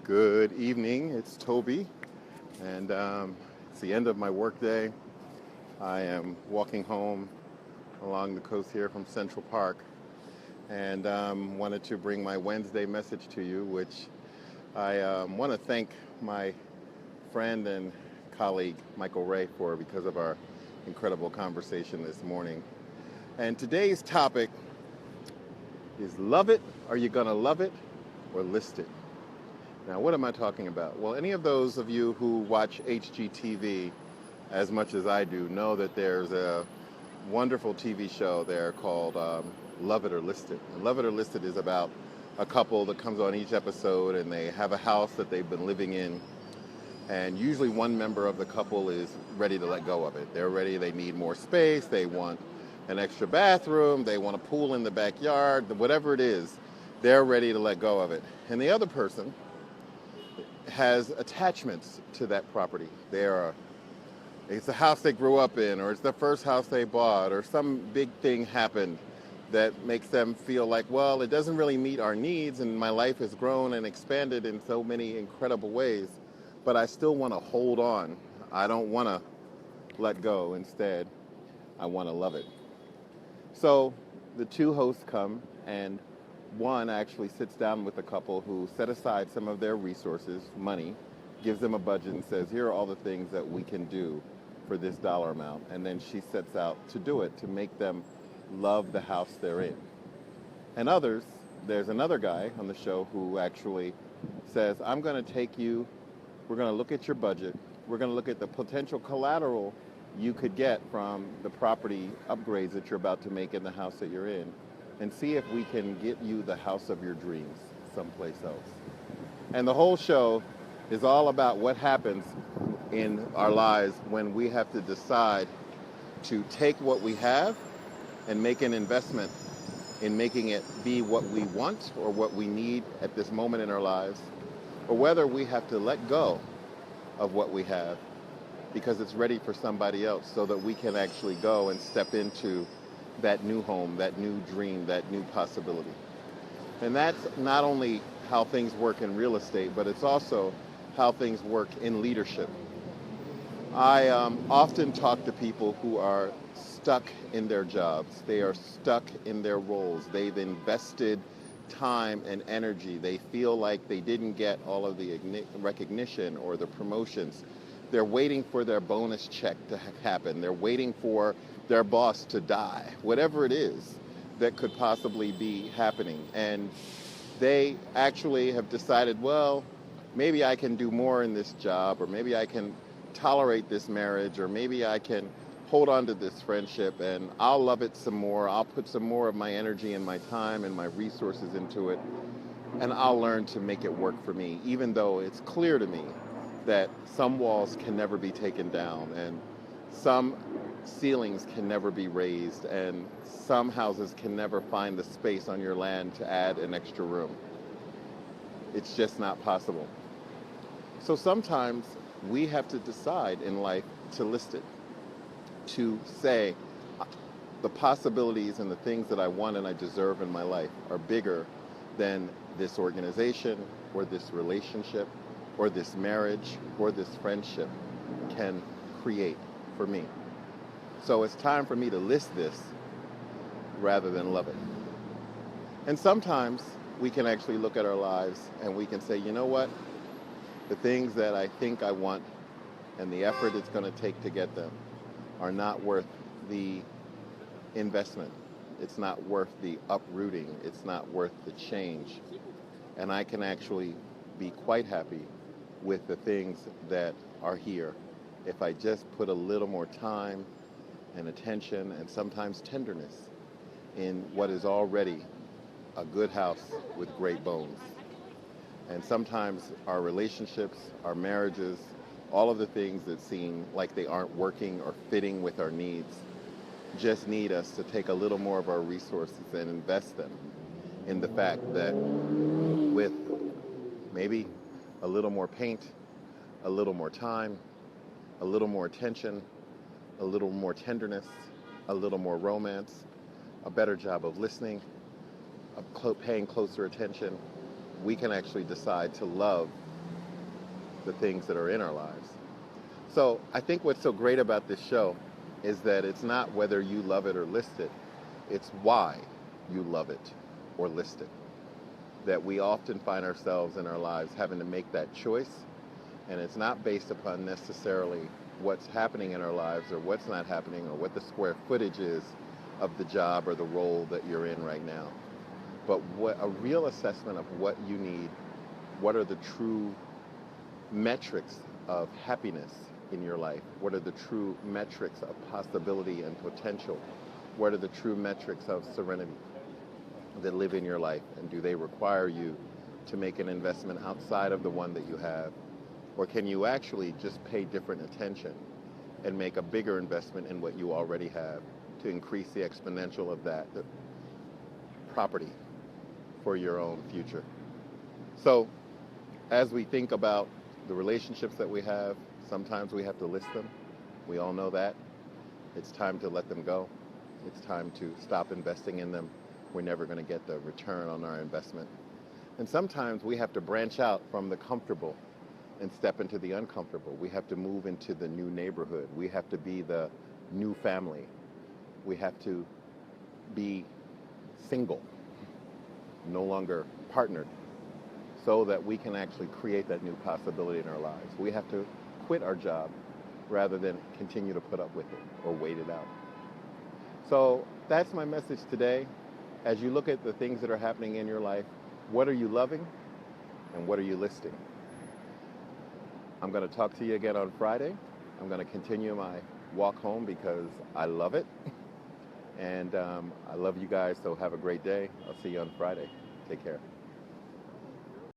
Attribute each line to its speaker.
Speaker 1: Good evening, it's Toby, and it's the end of my workday. I am walking home along the coast here from Central Park, and wanted to bring my Wednesday message to you, which I want to thank my friend and colleague Michael Ray for because of our incredible conversation this morning. And today's topic is love it, are you gonna love it, or list it? Now, what am I talking about? Well, any of those of you who watch HGTV as much as I do know that there's a wonderful TV show there called Love It or List It. And Love It or List It is about a couple that comes on each episode, and they have a house that they've been living in. And usually one member of the couple is ready to let go of it. They're ready, they need more space, they want an extra bathroom, they want a pool in the backyard, whatever it is, they're ready to let go of it. And the other person has attachments to that property. It's the house they grew up in, or it's the first house they bought, or some big thing happened that makes them feel like, well, it doesn't really meet our needs, and my life has grown and expanded in so many incredible ways, but I still want to hold on. I don't want to let go. Instead, I want to love it. So the two hosts come, and one actually sits down with a couple who set aside some of their resources, money, gives them a budget and says, here are all the things that we can do for this dollar amount. And then she sets out to do it, to make them love the house they're in. And others, there's another guy on the show who actually says, I'm going to take you, we're going to look at your budget, we're going to look at the potential collateral you could get from the property upgrades that you're about to make in the house that you're in, and see if we can get you the house of your dreams someplace else. And the whole show is all about what happens in our lives when we have to decide to take what we have and make an investment in making it be what we want or what we need at this moment in our lives, or whether we have to let go of what we have because it's ready for somebody else, so that we can actually go and step into that new home, that new dream, that new possibility. And that's not only how things work in real estate, but it's also how things work in leadership. I often talk to people who are stuck in their jobs. They are stuck in their roles. They've invested time and energy. They feel like they didn't get all of the recognition or the promotions. They're waiting for their bonus check to happen. They're waiting for their boss to die, whatever it is that could possibly be happening. And they actually have decided, well, maybe I can do more in this job, or maybe I can tolerate this marriage, or maybe I can hold on to this friendship, and I'll love it some more. I'll put some more of my energy and my time and my resources into it, and I'll learn to make it work for me, even though it's clear to me that some walls can never be taken down, and some ceilings can never be raised, and some houses can never find the space on your land to add an extra room. It's just not possible. So sometimes we have to decide in life to list it, to say the possibilities and the things that I want and I deserve in my life are bigger than this organization or this relationship or this marriage or this friendship can create for me. So it's time for me to list this rather than love it. And sometimes we can actually look at our lives and we can say, you know what? The things that I think I want and the effort it's going to take to get them are not worth the investment. It's not worth the uprooting. It's not worth the change. And I can actually be quite happy with the things that are here if I just put a little more time and attention and sometimes tenderness in what is already a good house with great bones. And sometimes our relationships, our marriages, all of the things that seem like they aren't working or fitting with our needs just need us to take a little more of our resources and invest them in the fact that with maybe a little more paint, a little more time, a little more attention, a little more tenderness, a little more romance, a better job of listening, of paying closer attention, we can actually decide to love the things that are in our lives. So I think what's so great about this show is that it's not whether you love it or list it, it's why you love it or list it. That we often find ourselves in our lives having to make that choice, and it's not based upon necessarily what's happening in our lives or what's not happening or what the square footage is of the job or the role that you're in right now. But what a real assessment of what you need, what are the true metrics of happiness in your life? What are the true metrics of possibility and potential? What are the true metrics of serenity that live in your life? And do they require you to make an investment outside of the one that you have? Or can you actually just pay different attention and make a bigger investment in what you already have to increase the exponential of that property for your own future? So as we think about the relationships that we have, sometimes we have to list them. We all know that. It's time to let them go. It's time to stop investing in them. We're never going to get the return on our investment. And sometimes we have to branch out from the comfortable and step into the uncomfortable. We have to move into the new neighborhood. We have to be the new family. We have to be single, no longer partnered, so that we can actually create that new possibility in our lives. We have to quit our job rather than continue to put up with it or wait it out. So that's my message today. As you look at the things that are happening in your life, what are you loving and what are you listing? I'm going to talk to you again on Friday. I'm going to continue my walk home because I love it. And I love you guys, so have a great day. I'll see you on Friday. Take care.